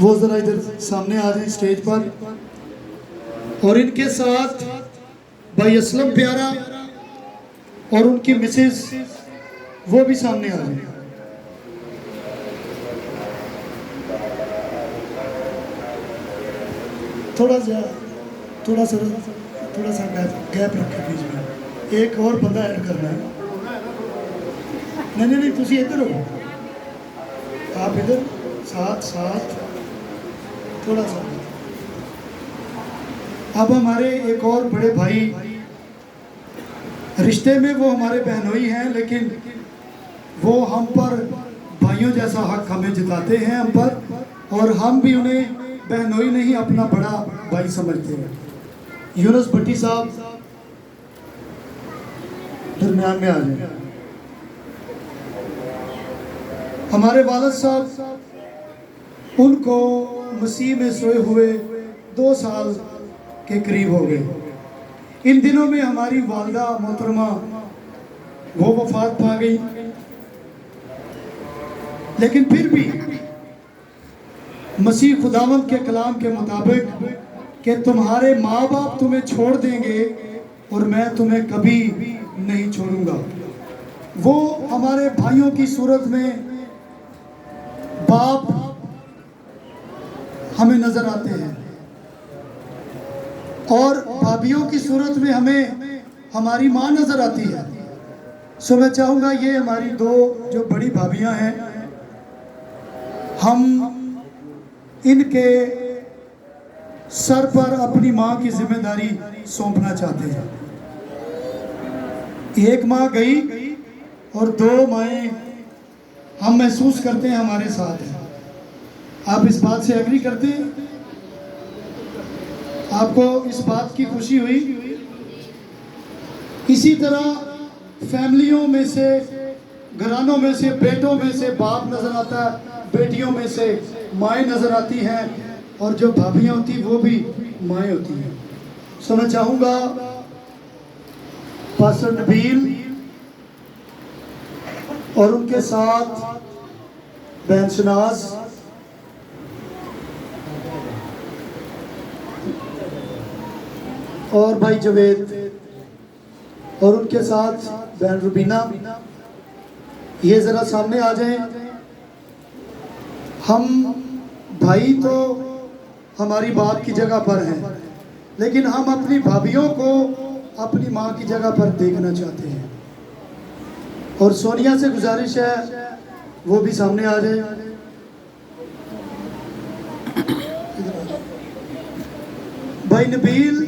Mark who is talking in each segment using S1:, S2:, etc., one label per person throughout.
S1: वो ज़रा इधर सामने आ जाए स्टेज पर, और इनके साथ भाई असलम प्यारा और उनकी मिसेस वो भी सामने आ जाए। थोड़ा सा गैप रखे बीच में, एक और बंदा ऐड करना है। नहीं तुम इधर हो, आप इधर साथ थोड़ा सा। अब हमारे एक और बड़े भाई, रिश्ते में वो हमारे बहनोई हैं, लेकिन वो हम पर भाइयों जैसा हक हमें जताते हैं हम पर, और हम भी उन्हें बहनोई नहीं अपना बड़ा भाई समझते हैं। यूनुस भट्टी साहब दरमियान में आ जाए। हमारे वालिद साहब, उनको मसीह में सोए हुए 2 साल के करीब हो गए। इन दिनों में हमारी वालिदा मोहतरमा वो वफात पा गई, लेकिन फिर भी मसीह खुदावंद के कलाम के मुताबिक कि तुम्हारे माँ बाप तुम्हें छोड़ देंगे और मैं तुम्हें कभी नहीं छोड़ूंगा, वो हमारे भाइयों की सूरत में बाप हमें नजर आते हैं, और भाभियों की सूरत में हमें हमारी माँ नजर आती है। सो मैं चाहूँगा ये हमारी 2 जो बड़ी भाभियाँ हैं, हम इनके सर पर अपनी माँ की जिम्मेदारी सौंपना चाहते हैं। एक माँ गई और 2 माएँ हम महसूस करते हैं हमारे साथ हैं। आप इस बात से एग्री करते हैं? आपको इस बात की खुशी हुई? इसी तरह फैमिलियों में से, घरानों में से, बेटों में से बाप नजर आता है, बेटियों में से माएँ नजर आती हैं, और जो भाभियाँ होती वो भी माएँ होती हैं। सो मैं चाहूँगा पास्टर नबील और उनके साथ बहन शनाज और भाई जवेद और उनके साथ बहन रुबीना, ये ज़रा सामने आ जाएं। हम भाई तो हमारी बाप की जगह पर हैं, लेकिन हम अपनी भाभियों को अपनी माँ की जगह पर देखना चाहते हैं। और सोनिया से गुजारिश है वो भी सामने आ जाए। भाई नबील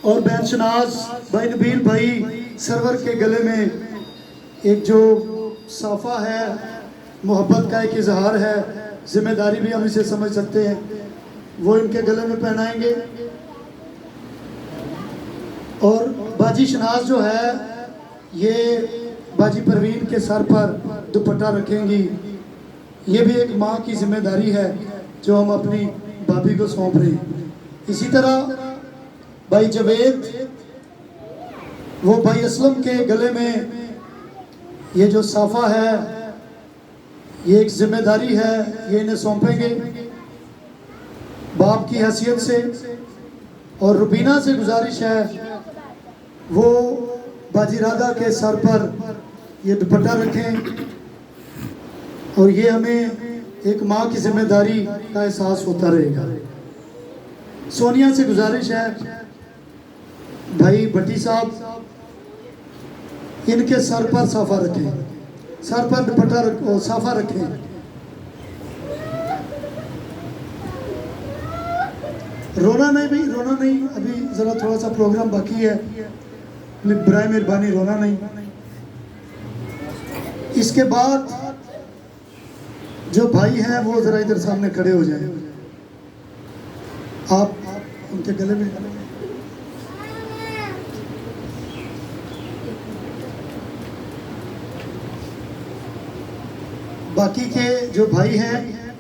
S1: और बहन शनाज, भाई नबील भाई सरवर के गले में एक जो साफा है, मोहब्बत का एक इजहार है, जिम्मेदारी भी हम इसे समझ सकते हैं, वो इनके गले में पहनाएंगे। और बाजी शनाज जो है, ये बाजी परवीन के सर पर दुपट्टा रखेंगी। ये भी एक माँ की जिम्मेदारी है जो हम अपनी भाभी को सौंप रहे हैं। इसी तरह भाई जवेद, वो भाई असलम के गले में ये जो साफा है, ये एक जिम्मेदारी है, ये इन्हें सौंपेंगे बाप की हैसियत से। और रुबीना से गुजारिश है वो बाजी राधा के सर पर ये दुपट्टा रखें, और ये हमें एक माँ की जिम्मेदारी का एहसास होता रहेगा। सोनिया से गुजारिश है भाई भट्टी साहब, इनके सर पर साफा रखें, सर पर दुपट्टा रखो, साफा रखें। रोना नहीं भाई, रोना नहीं, अभी ज़रा थोड़ा सा प्रोग्राम बाकी है, बराए मेहरबानी रोना नहीं। इसके बाद जो भाई हैं वो ज़रा इधर सामने खड़े हो जाएं। आप उनके गले में बाकी के जो भाई हैं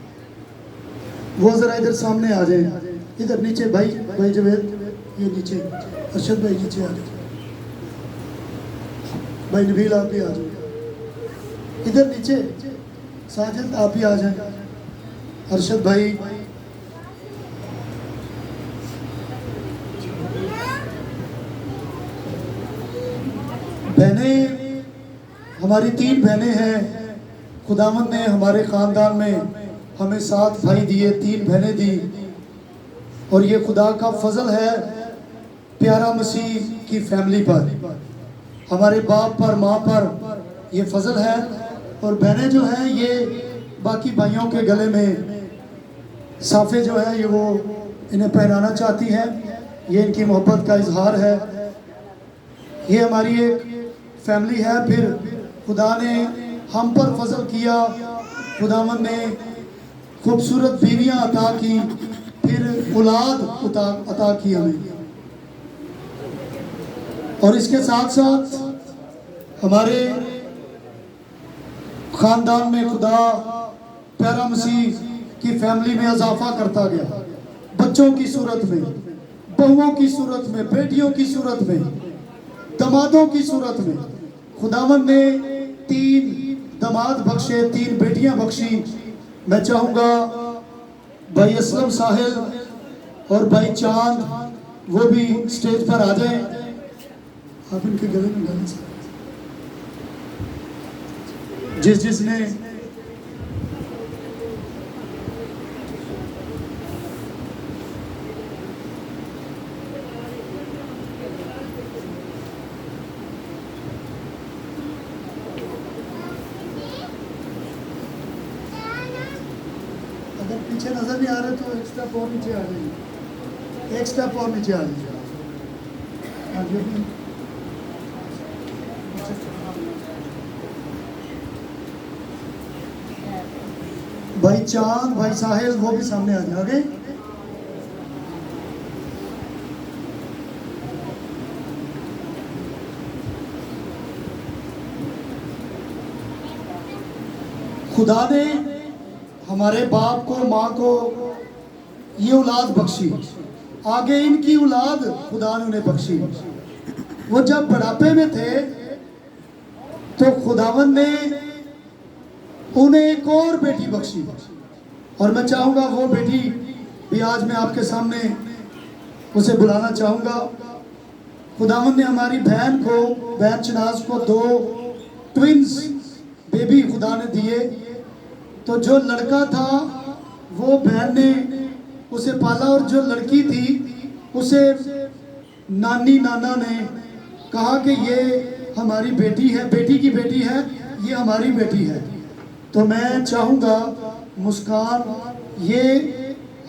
S1: वो ज़रा इधर सामने आ जाएं। इधर नीचे भाई जवेद, ये नीचे अरशद भाई नीचे आ जाए। भाई नबील आप भी आ जाओ, इधर नीचे साजिद आप भी आ जाए। अरशद भाई, बहनें, हमारी 3 बहनें हैं। खुदावंद ने हमारे ख़ानदान में हमें 7 भाई दिए, 3 बहनें दी, और ये खुदा का फजल है प्यारा मसीह की फैमिली पर, हमारे बाप पर, माँ पर ये फजल है। और बहनें जो हैं ये बाकी भाइयों के गले में साफे जो है ये वो इन्हें पहनाना चाहती हैं, ये इनकी मोहब्बत का इजहार है। ये हमारी एक फैमिली है। फिर खुदा ने हम पर फजल किया, खुदावन ने खूबसूरत बीवियां अता की, फिर औलाद अता की हमें। और इसके साथ साथ हमारे ख़ानदान में खुदा प्यारा मसीह की फैमिली में इजाफा करता गया, बच्चों की सूरत में, बहुओं की सूरत में, बेटियों की सूरत में, दमादों की सूरत में। खुदावन ने 3 दमाद बख्शे, 3 बेटियां बख्शी। मैं चाहूँगा भाई असलम साहिल और भाई चांद वो भी स्टेज पर आ जाएं। आप इनके गले में डालें। जिसने अगर पीछे नजर नहीं आ रहे तो एक स्टेप और नीचे आ जाइए, एक स्टेप और नीचे आ जाइए। भाई चांद, भाई साहिल वो भी सामने आ जाओगे। खुदा ने हमारे बाप को, माँ को ये औलाद बख्शी, आगे इनकी औलाद खुदा ने उन्हें बख्शी। वो जब बुढ़ापे में थे तो खुदावन ने उन्हें एक और बेटी बख्शी, और मैं चाहूँगा वो बेटी भी आज मैं आपके सामने उसे बुलाना चाहूँगा। खुदावन ने हमारी बहन को, बहन चनाज को 2 ट्विंस बेबी खुदा ने दिए। तो जो लड़का था वो बहन ने उसे पाला, और जो लड़की थी उसे नानी नाना ने कहा कि ये हमारी बेटी है, बेटी की बेटी है, ये हमारी बेटी है। तो मैं चाहूँगा मुस्कान, ये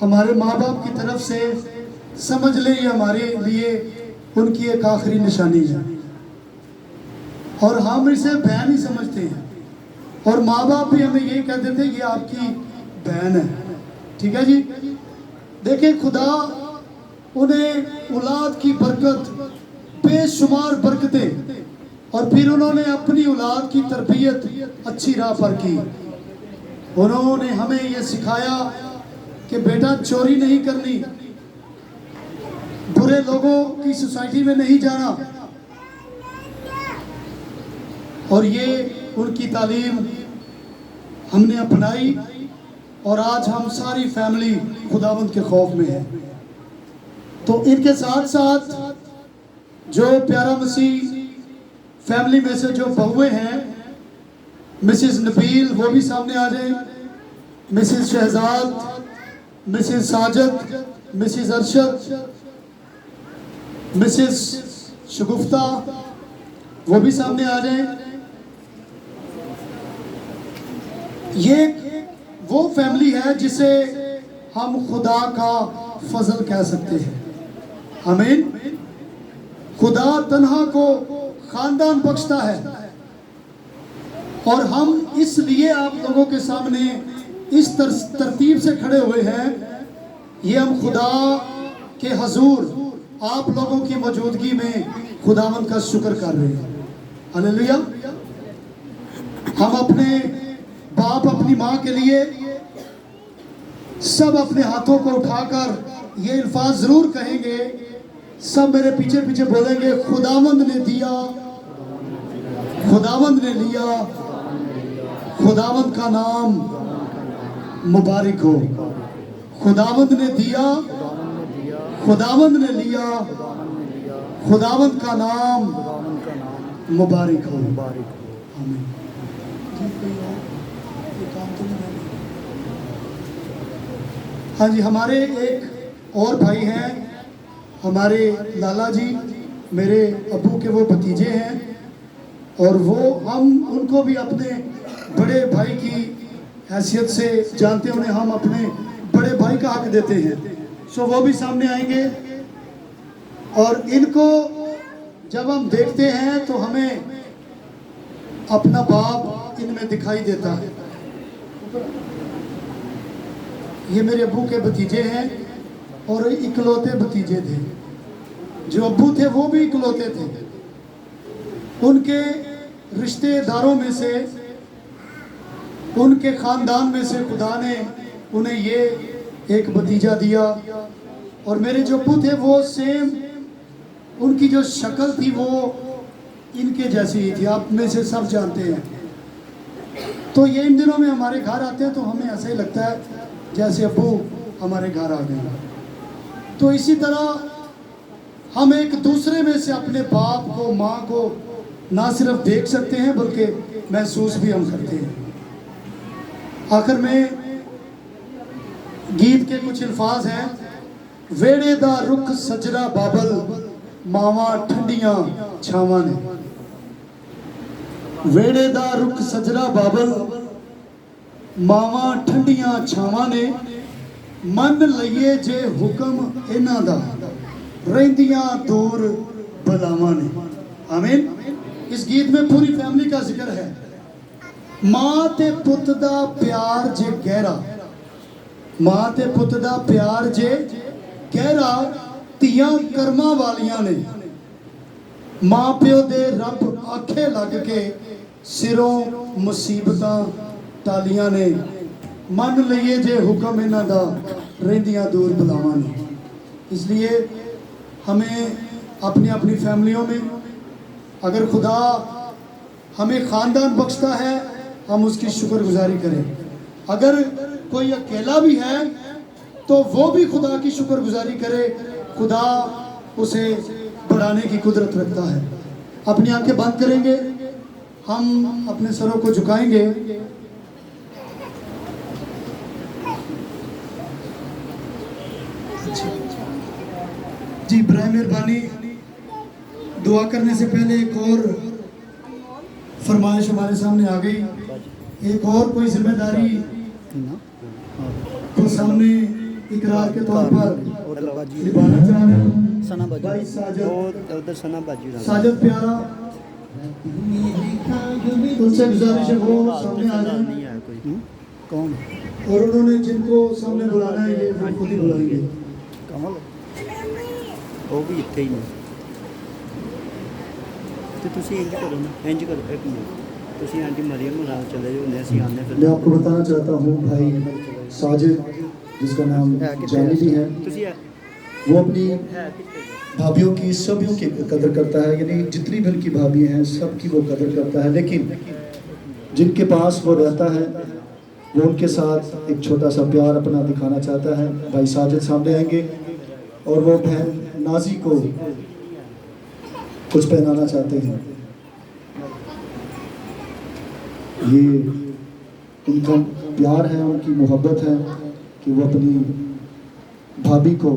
S1: हमारे माँ बाप की तरफ से समझ ले, ये हमारे लिए उनकी एक आखिरी निशानी है, और हम इसे बहन ही समझते हैं, और माँ बाप भी हमें ये कहते थे ये आपकी बहन है। ठीक है जी। देखिए खुदा उन्हें औलाद की बरकत, बेशुमार बरकतें, और फिर उन्होंने अपनी औलाद की तरबियत अच्छी राह पर की। उन्होंने हमें ये सिखाया कि बेटा चोरी नहीं करनी, बुरे लोगों की सोसाइटी में नहीं जाना, और ये उनकी तालीम हमने अपनाई, और आज हम सारी फैमिली खुदावंद के खौफ में है। तो इनके साथ साथ जो प्यारा मसीह फैमिली में से जो बहुएं हैं, मिसेस नबील वो भी सामने आ जाए, Mrs Shahzad, Mrs Sajad, Mrs Arshad, Mrs Shagufta वो भी सामने आ जाए। ये वो फैमिली है जिसे हम खुदा का फजल कह सकते हैं। आमीन। खुदा तन्हा को खानदान बख्शता है, और हम इसलिए आप लोगों के सामने इस तरतीब से खड़े हुए हैं। ये हम खुदा के हजूर आप लोगों की मौजूदगी में खुदावंद का शुक्र कर रहे हैं। हालेलुया। हम अपने बाप, अपनी माँ के लिए सब अपने हाथों को उठाकर ये अल्फाज जरूर कहेंगे, सब मेरे पीछे पीछे बोलेंगे, खुदावंद ने दिया, खुदावंद ने लिया, खुदावंद का नाम मुबारक हो। खुदावंद ने दिया, खुदावंद ने लिया, खुदावंद का नाम मुबारक हो। आमीन। हाँ जी, हमारे एक और भाई हैं, हमारे लाला जी, मेरे अब्बू के वो भतीजे हैं, और वो हम उनको भी अपने बड़े भाई की हैसियत से जानते, उन्हें हम अपने बड़े भाई का हक देते हैं। सो वो भी सामने आएंगे, और इनको जब हम देखते हैं तो हमें अपना बाप इनमें दिखाई देता है। ये मेरे अब्बू के भतीजे हैं, और इकलौते भतीजे थे। जो अब्बू थे वो भी इकलौते थे। उनके रिश्तेदारों में से, उनके ख़ानदान में से खुदा ने उन्हें ये एक भतीजा दिया। और मेरे जो अब्बू थे वो सेम, उनकी जो शक्ल थी वो इनके जैसी ही थी, आप में से सब जानते हैं। तो ये इन दिनों में हमारे घर आते हैं तो हमें ऐसा ही लगता है जैसे अब्बू हमारे घर आ गए। तो इसी तरह हम एक दूसरे में से अपने बाप को, माँ को ना सिर्फ देख सकते हैं बल्कि महसूस भी हम करते हैं। आखिर में गीत के कुछ अल्फाज हैं। वेड़े दा रुख सजरा बाबल, मावा ठंडियां छावां ने। वेड़े दा रुख सजरा बाबल, मावा ठंडियां छावां ने। मन लइए जे हुक्म इन्हां दा, रहिंदियां दूर बलावां ने। आमीन। इस गीत में पूरी फैमिली का जिक्र है। मां ते पुत दा प्यार जे गहरा, मां ते पुत दा प्यार जे गहरा, ਧੀਆਂ ਕਰਮਾਂ ਵਾਲੀਆਂ ਨੇ। ਮਾਂ ਪਿਓ ਦੇ ਰੱਬ ਆਖੇ ਲੱਗ ਕੇ, ਸਿਰੋਂ ਮੁਸੀਬਤਾਂ ਟਾਲੀਆਂ ਨੇ। ਮੰਨ ਲਈਏ ਜੇ ਹੁਕਮ ਇਹਨਾਂ ਦਾ, ਰਹਿੰਦੀਆਂ ਦੂਰ ਬਲਾਵਾਂ ਨੇ। इसलिए हमें अपनी अपनी फैमिलियों में, अगर खुदा हमें ख़ानदान बख्शता है, हम उसकी शुक्रगुजारी करें। अगर कोई अकेला भी है तो वो भी खुदा की शुक्रगुजारी करे। खुदा उसे बढ़ाने की कुदरत रखता है। अपनी आंखें बंद करेंगे, हम अपने सरों को झुकाएंगे। जी बराए मेहरबानी, दुआ करने से पहले एक और फरमाइश हमारे सामने आ गई। एक और कोई जिम्मेदारी तो सामने इकरार के तौर पर निभाना चाह रहे हैं। भाई साजद प्यारा, उनसे गुजारिश है वो सामने आ जाए। कौन? और उन्होंने जिनको सामने बुलाना है ये वो खुद ही बुलाएंगे।
S2: ਉਹ ਵੀ ਇੱਥੇ ਹੀ ਨੇ ਤੇ ਤੁਸੀਂ ਇੰਜ ਕਰੋ ਨਾ, ਇੰਜ ਕਰੋ, ਇੱਕ ਮਿੰਟ ਤੁਸੀਂ ਆਂਟੀ ਮਰੀਮ ਨਾਲ ਚਲੇ ਜਾਓ, ਹੁੰਦੇ ਅਸੀਂ आने फिर।
S1: मैं आपको बताना चाहता हूँ भाई साजिद, जिसका नाम जानी भी है, वो अपनी भाभीयों की सभी की कदर करता है। यानी जितनी भी उनकी भाभी हैं सब की वो कदर करता है। लेकिन जिनके पास वो रहता है वो उनके साथ एक छोटा सा प्यार अपना दिखाना चाहता है। भाई साजिद सामने आएंगे और वो बहन नाजी को कुछ पहनाना चाहते हैं। ये उनका प्यार है, उनकी मोहब्बत है कि वो अपनी भाभी को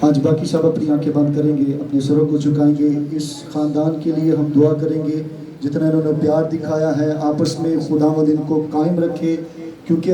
S1: आज बाकी सब अपनी आंखें बंद करेंगे, अपने सरों को झुकाएंगे। इस ख़ानदान के लिए हम दुआ करेंगे। जितना इन्होंने प्यार दिखाया है आपस में, खुदावंद इनको कायम रखे, क्योंकि